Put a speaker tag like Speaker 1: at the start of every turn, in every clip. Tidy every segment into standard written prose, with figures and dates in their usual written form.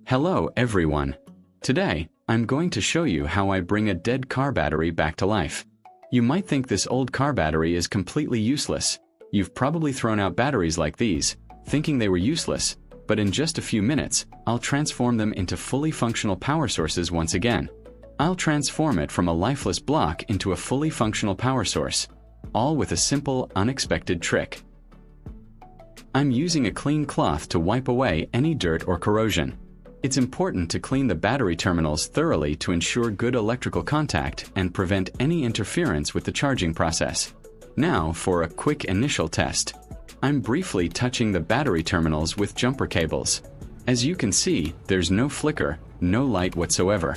Speaker 1: Hello everyone. Today, I'm going to show you how I bring a dead car battery back to life. You might think this old car battery is completely useless. You've probably thrown out batteries like these, thinking they were useless, but in just a few minutes, I'll transform them into fully functional power sources once again. I'll transform it from a lifeless block into a fully functional power source, all with a simple, unexpected trick. I'm using a clean cloth to wipe away any dirt or corrosion. It's important to clean the battery terminals thoroughly to ensure good electrical contact and prevent any interference with the charging process. Now for a quick initial test. I'm briefly touching the battery terminals with jumper cables. As you can see, there's no flicker, no light whatsoever.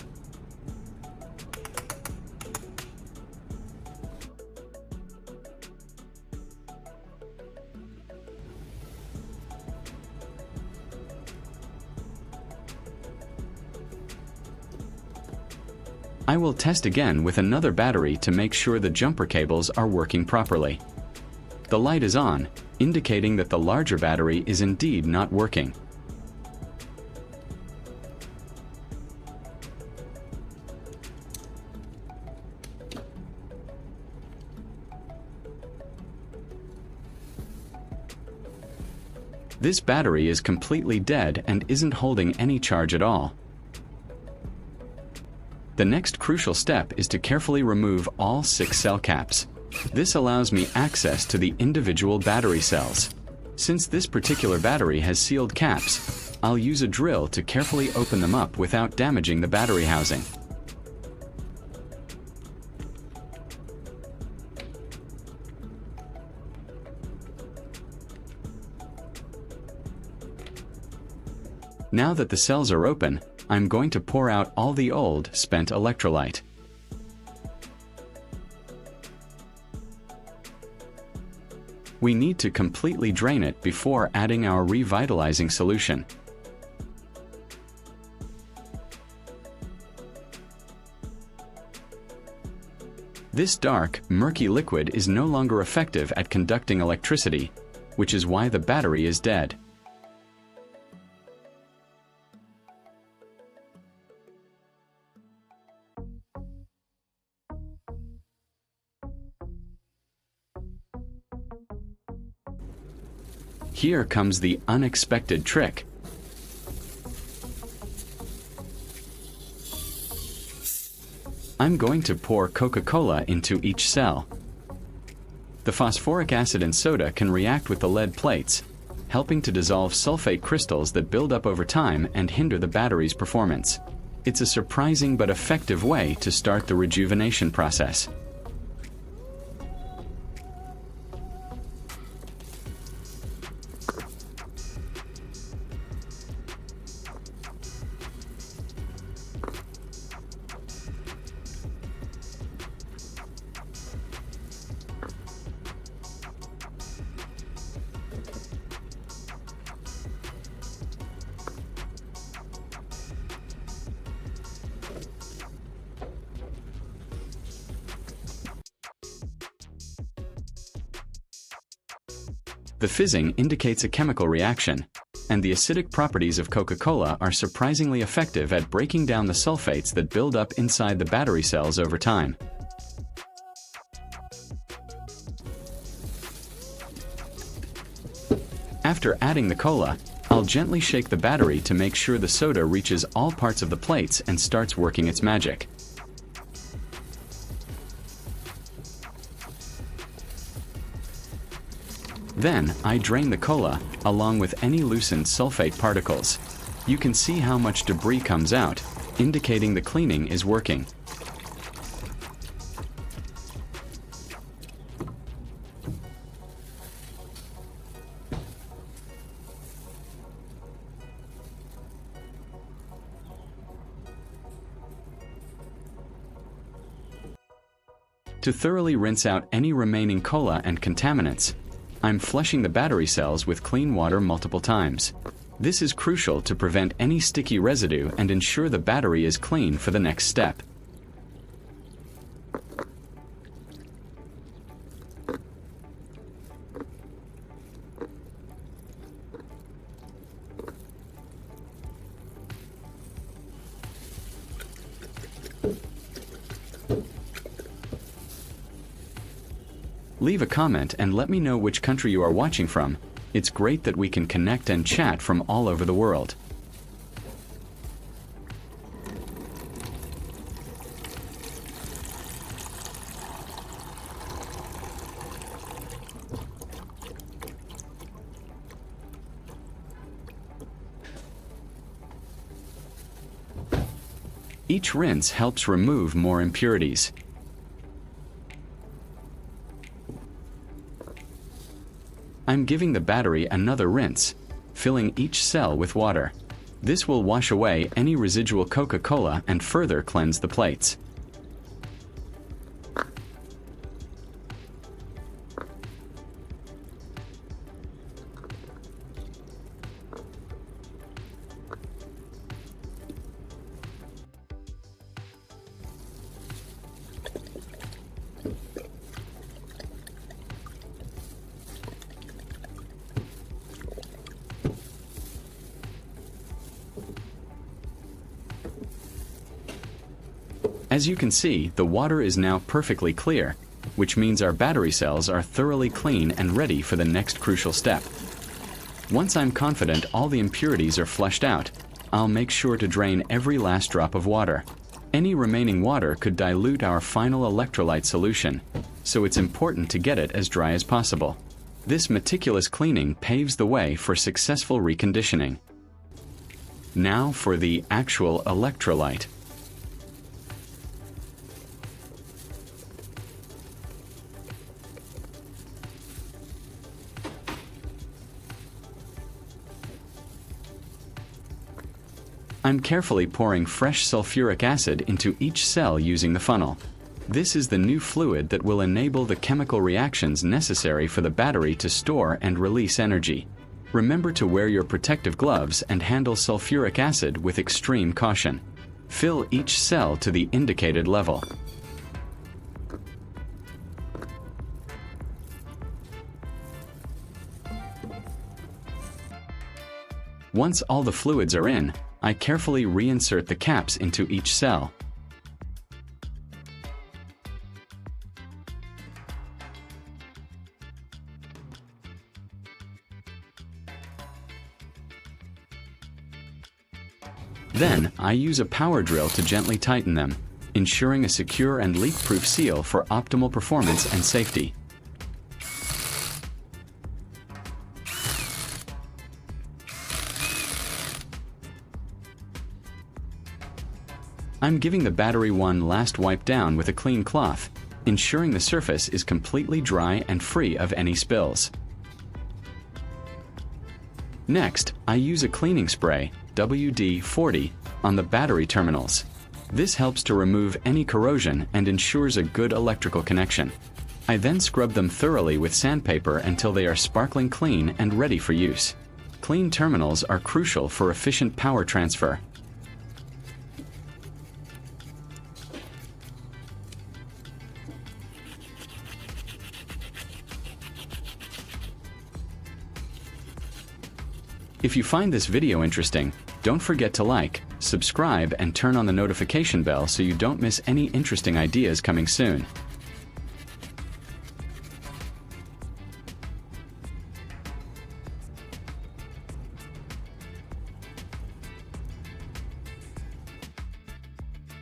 Speaker 1: I will test again with another battery to make sure the jumper cables are working properly. The light is on, indicating that the larger battery is indeed not working. This battery is completely dead and isn't holding any charge at all. The next crucial step is to carefully remove all 6 cell caps. This allows me access to the individual battery cells. Since this particular battery has sealed caps, I'll use a drill to carefully open them up without damaging the battery housing. Now that the cells are open, I'm going to pour out all the old, spent electrolyte. We need to completely drain it before adding our revitalizing solution. This dark, murky liquid is no longer effective at conducting electricity, which is why the battery is dead. Here comes the unexpected trick. I'm going to pour Coca-Cola into each cell. The phosphoric acid and soda can react with the lead plates, helping to dissolve sulfate crystals that build up over time and hinder the battery's performance. It's a surprising but effective way to start the rejuvenation process. The fizzing indicates a chemical reaction, and the acidic properties of Coca-Cola are surprisingly effective at breaking down the sulfates that build up inside the battery cells over time. After adding the cola, I'll gently shake the battery to make sure the soda reaches all parts of the plates and starts working its magic. Then, I drain the cola, along with any loosened sulfate particles. You can see how much debris comes out, indicating the cleaning is working. To thoroughly rinse out any remaining cola and contaminants, I'm flushing the battery cells with clean water multiple times. This is crucial to prevent any sticky residue and ensure the battery is clean for the next step. Leave a comment and let me know which country you are watching from. It's great that we can connect and chat from all over the world. Each rinse helps remove more impurities. I'm giving the battery another rinse, filling each cell with water. This will wash away any residual Coca-Cola and further cleanse the plates. As you can see, the water is now perfectly clear, which means our battery cells are thoroughly clean and ready for the next crucial step. Once I'm confident all the impurities are flushed out, I'll make sure to drain every last drop of water. Any remaining water could dilute our final electrolyte solution, so it's important to get it as dry as possible. This meticulous cleaning paves the way for successful reconditioning. Now for the actual electrolyte. I'm carefully pouring fresh sulfuric acid into each cell using the funnel. This is the new fluid that will enable the chemical reactions necessary for the battery to store and release energy. Remember to wear your protective gloves and handle sulfuric acid with extreme caution. Fill each cell to the indicated level. Once all the fluids are in, I carefully reinsert the caps into each cell. Then, I use a power drill to gently tighten them, ensuring a secure and leak-proof seal for optimal performance and safety. I'm giving the battery one last wipe down with a clean cloth, ensuring the surface is completely dry and free of any spills. Next, I use a cleaning spray, WD-40, on the battery terminals. This helps to remove any corrosion and ensures a good electrical connection. I then scrub them thoroughly with sandpaper until they are sparkling clean and ready for use. Clean terminals are crucial for efficient power transfer. If you find this video interesting, don't forget to like, subscribe, and turn on the notification bell so you don't miss any interesting ideas coming soon.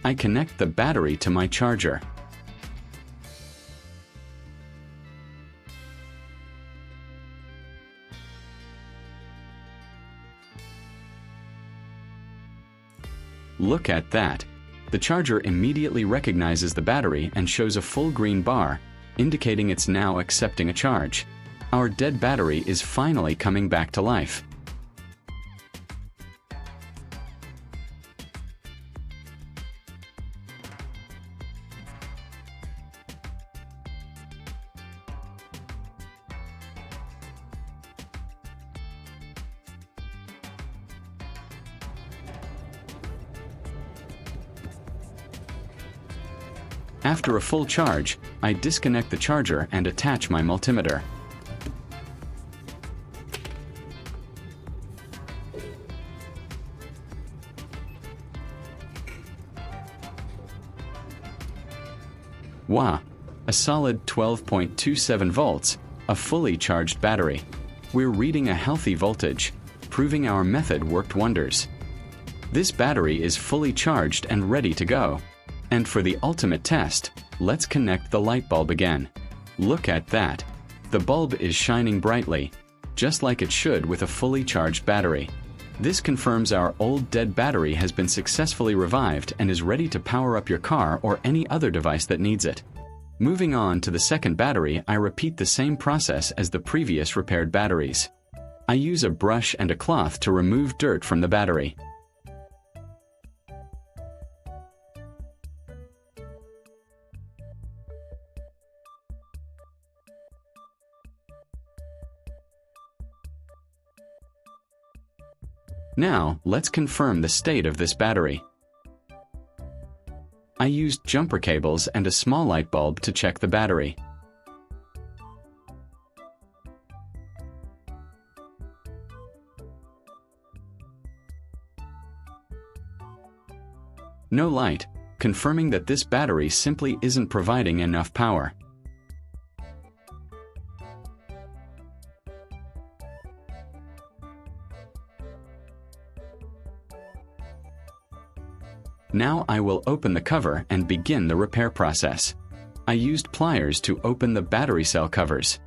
Speaker 1: I connect the battery to my charger. Look at that! The charger immediately recognizes the battery and shows a full green bar, indicating it's now accepting a charge. Our dead battery is finally coming back to life. After a full charge, I disconnect the charger and attach my multimeter. Wow! a solid 12.27 volts, a fully charged battery. We're reading a healthy voltage, proving our method worked wonders. This battery is fully charged and ready to go. And for the ultimate test, let's connect the light bulb again. Look at that. The bulb is shining brightly, just like it should with a fully charged battery. This confirms our old dead battery has been successfully revived and is ready to power up your car or any other device that needs it. Moving on to the second battery, I repeat the same process as the previous repaired batteries. I use a brush and a cloth to remove dirt from the battery. Now, let's confirm the state of this battery. I used jumper cables and a small light bulb to check the battery. No light, confirming that this battery simply isn't providing enough power. Now I will open the cover and begin the repair process. I used pliers to open the battery cell covers.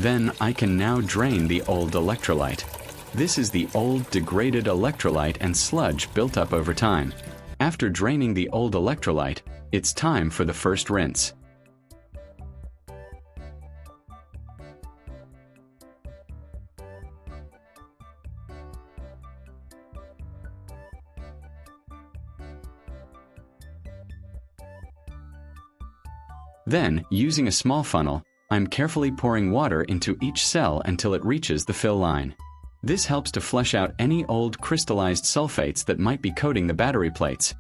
Speaker 1: Then I can now drain the old electrolyte. This is the old degraded electrolyte and sludge built up over time. After draining the old electrolyte, it's time for the first rinse. Then, using a small funnel, I'm carefully pouring water into each cell until it reaches the fill line. This helps to flush out any old crystallized sulfates that might be coating the battery plates.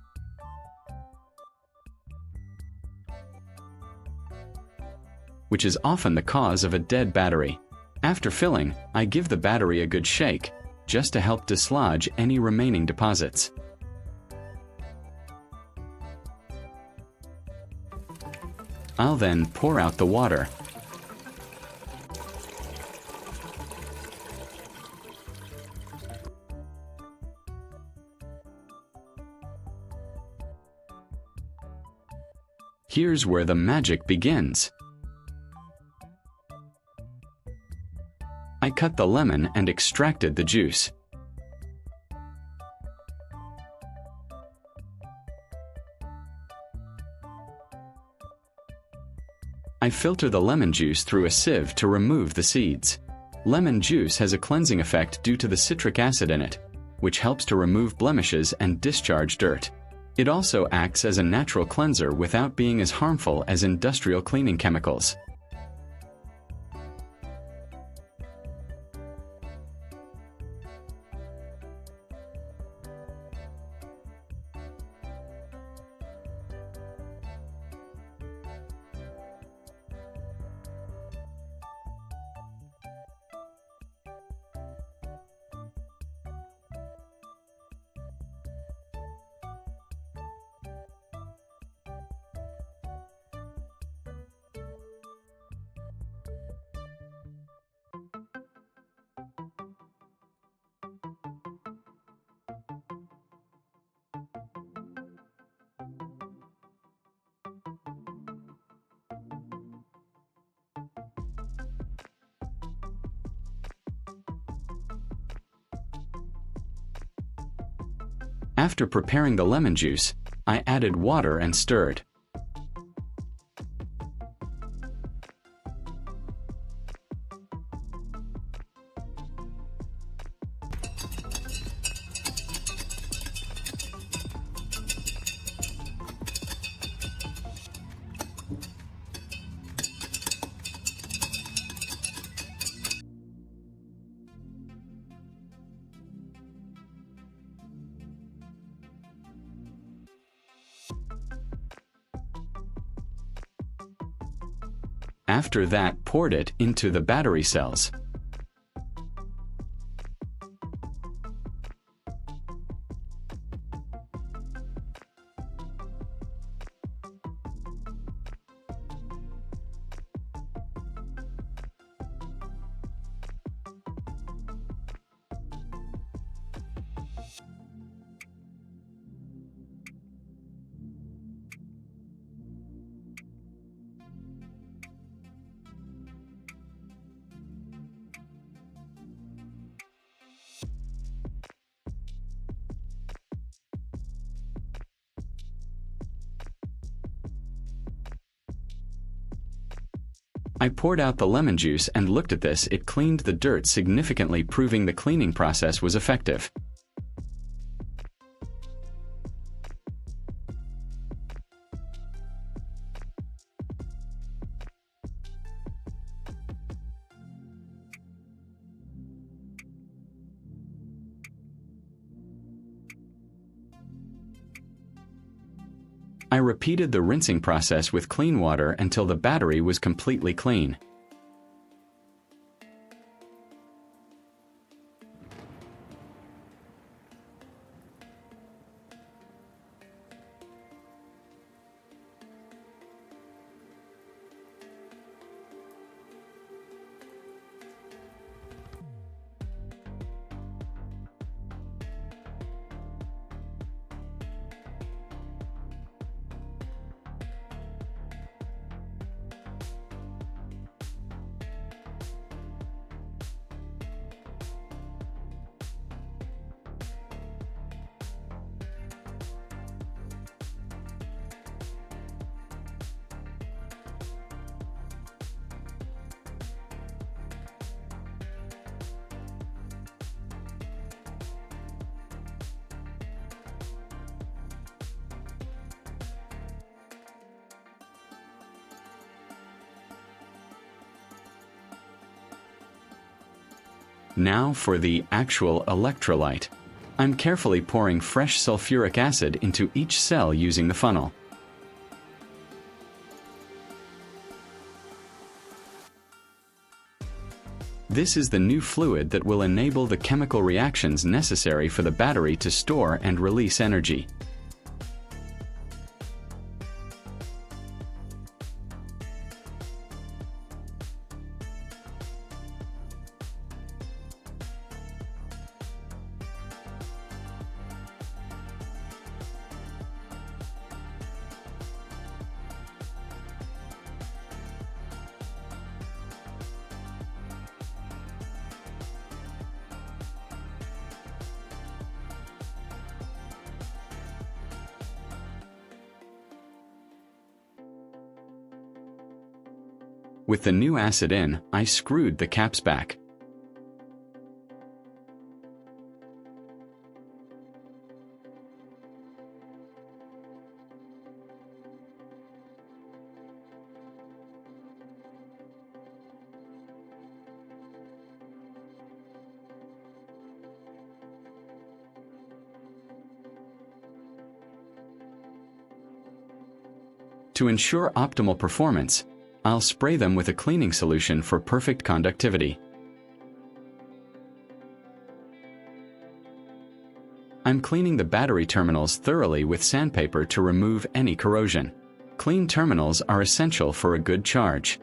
Speaker 1: Which is often the cause of a dead battery. After filling, I give the battery a good shake, just to help dislodge any remaining deposits. I'll then pour out the water. Here's where the magic begins. I cut the lemon and extracted the juice. I filter the lemon juice through a sieve to remove the seeds. Lemon juice has a cleansing effect due to the citric acid in it, which helps to remove blemishes and discharge dirt. It also acts as a natural cleanser without being as harmful as industrial cleaning chemicals. After preparing the lemon juice, I added water and stirred. After that, poured it into the battery cells. I poured out the lemon juice and looked at this. It cleaned the dirt significantly, proving the cleaning process was effective. I repeated the rinsing process with clean water until the battery was completely clean. Now for the actual electrolyte. I'm carefully pouring fresh sulfuric acid into each cell using the funnel. This is the new fluid that will enable the chemical reactions necessary for the battery to store and release energy. With the new acid in, I screwed the caps back. To ensure optimal performance, I'll spray them with a cleaning solution for perfect conductivity. I'm cleaning the battery terminals thoroughly with sandpaper to remove any corrosion. Clean terminals are essential for a good charge.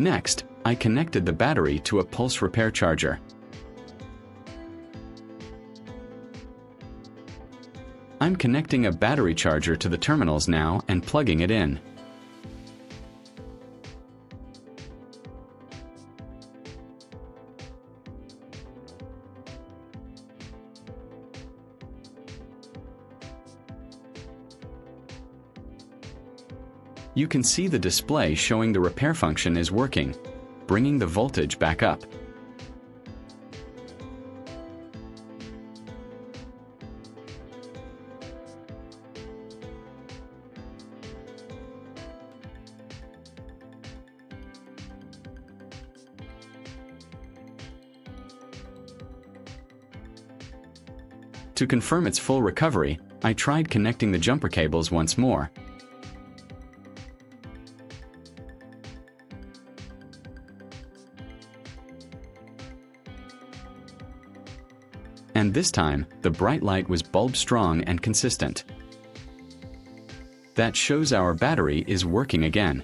Speaker 1: Next, I connected the battery to a pulse repair charger. I'm connecting a battery charger to the terminals now and plugging it in. You can see the display showing the repair function is working, bringing the voltage back up. To confirm its full recovery, I tried connecting the jumper cables once more. And this time, the bright light was bulb strong and consistent. That shows our battery is working again.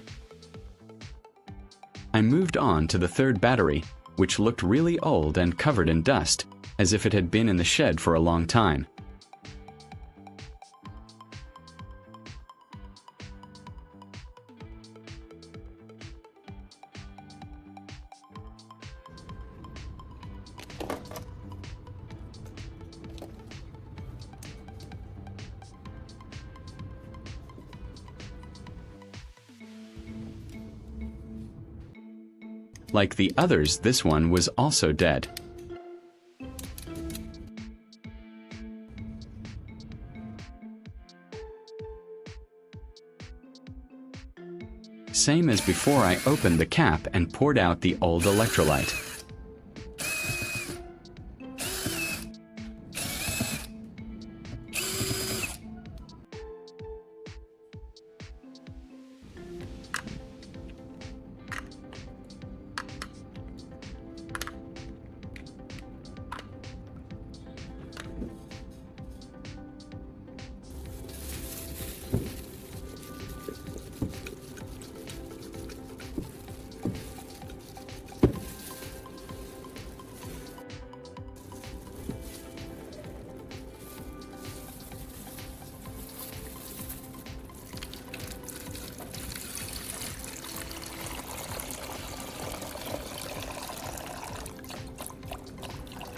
Speaker 1: I moved on to the third battery, which looked really old and covered in dust, as if it had been in the shed for a long time. Like the others, this one was also dead. Same as before, I opened the cap and poured out the old electrolyte.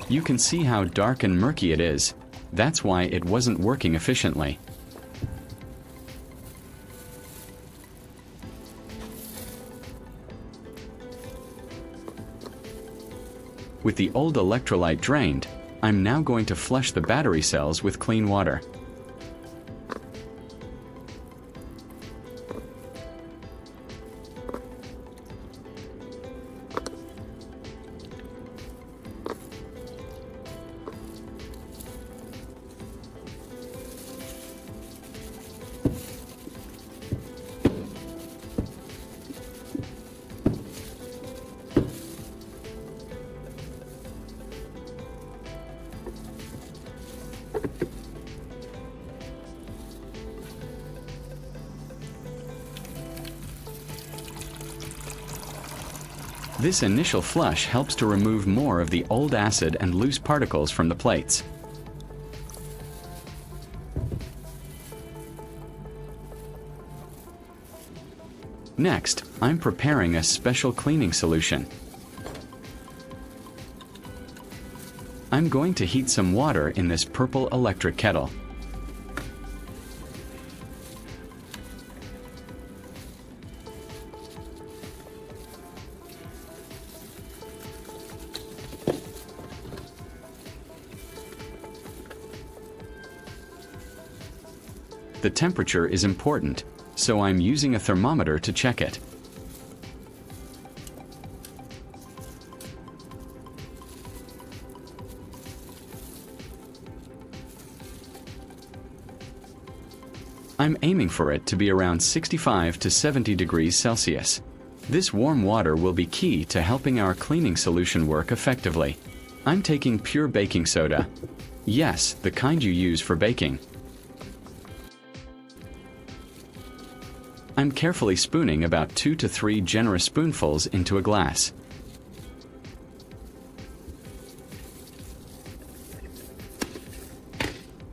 Speaker 1: You can see how dark and murky it is. That's why it wasn't working efficiently. With the old electrolyte drained, I'm now going to flush the battery cells with clean water. This initial flush helps to remove more of the old acid and loose particles from the plates. Next, I'm preparing a special cleaning solution. I'm going to heat some water in this purple electric kettle. The temperature is important, so I'm using a thermometer to check it. I'm aiming for it to be around 65 to 70 degrees Celsius. This warm water will be key to helping our cleaning solution work effectively. I'm taking pure baking soda. Yes, the kind you use for baking. I'm carefully spooning about 2 to 3 generous spoonfuls into a glass.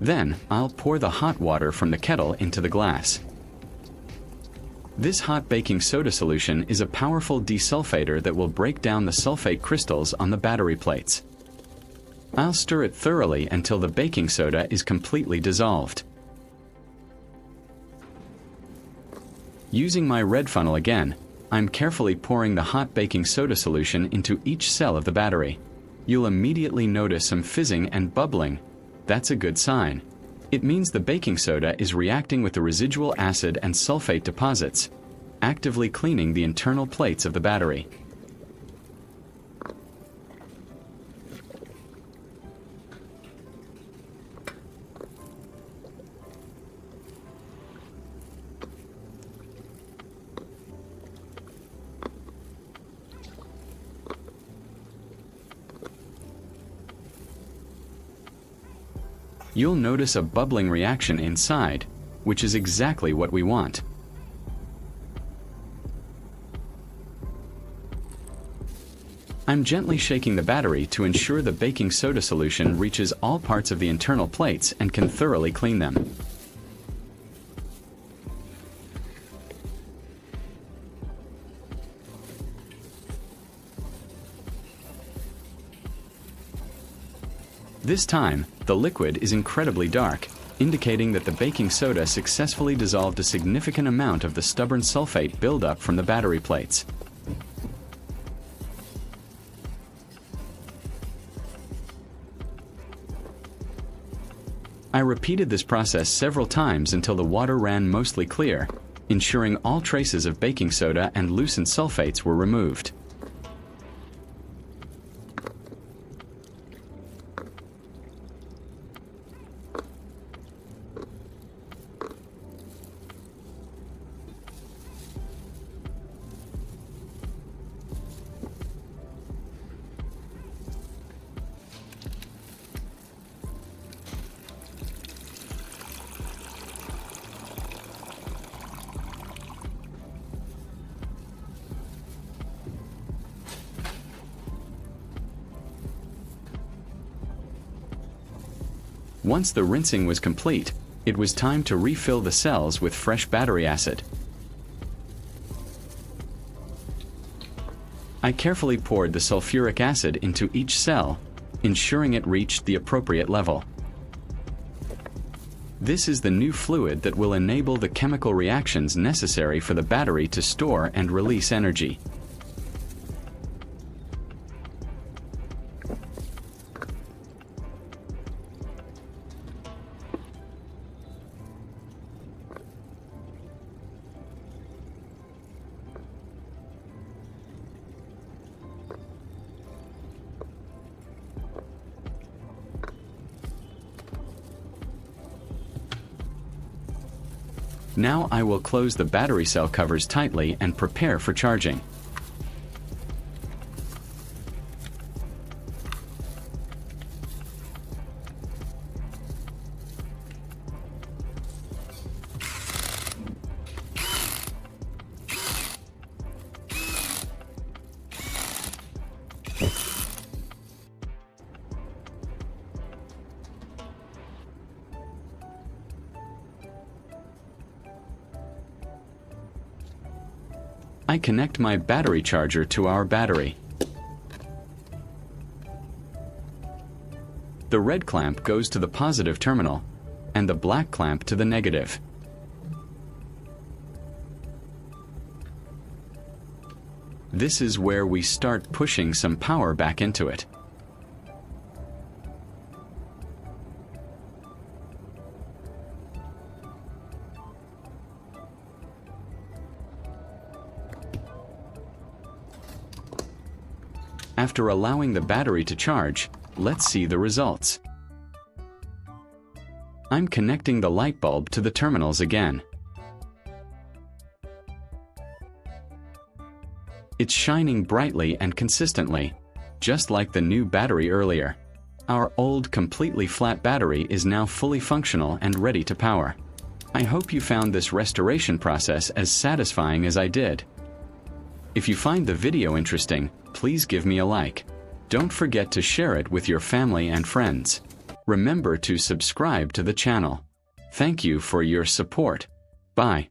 Speaker 1: Then, I'll pour the hot water from the kettle into the glass. This hot baking soda solution is a powerful desulfator that will break down the sulfate crystals on the battery plates. I'll stir it thoroughly until the baking soda is completely dissolved. Using my red funnel again, I'm carefully pouring the hot baking soda solution into each cell of the battery. You'll immediately notice some fizzing and bubbling. That's a good sign. It means the baking soda is reacting with the residual acid and sulfate deposits, actively cleaning the internal plates of the battery. You'll notice a bubbling reaction inside, which is exactly what we want. I'm gently shaking the battery to ensure the baking soda solution reaches all parts of the internal plates and can thoroughly clean them. This time, the liquid is incredibly dark, indicating that the baking soda successfully dissolved a significant amount of the stubborn sulfate buildup from the battery plates. I repeated this process several times until the water ran mostly clear, ensuring all traces of baking soda and loosened sulfates were removed. Once the rinsing was complete, it was time to refill the cells with fresh battery acid. I carefully poured the sulfuric acid into each cell, ensuring it reached the appropriate level. This is the new fluid that will enable the chemical reactions necessary for the battery to store and release energy. Now I will close the battery cell covers tightly and prepare for charging. I connect my battery charger to our battery. The red clamp goes to the positive terminal, and the black clamp to the negative. This is where we start pushing some power back into it. After allowing the battery to charge, let's see the results. I'm connecting the light bulb to the terminals again. It's shining brightly and consistently, just like the new battery earlier. Our old completely flat battery is now fully functional and ready to power. I hope you found this restoration process as satisfying as I did. If you find the video interesting, please give me a like. Don't forget to share it with your family and friends. Remember to subscribe to the channel. Thank you for your support. Bye.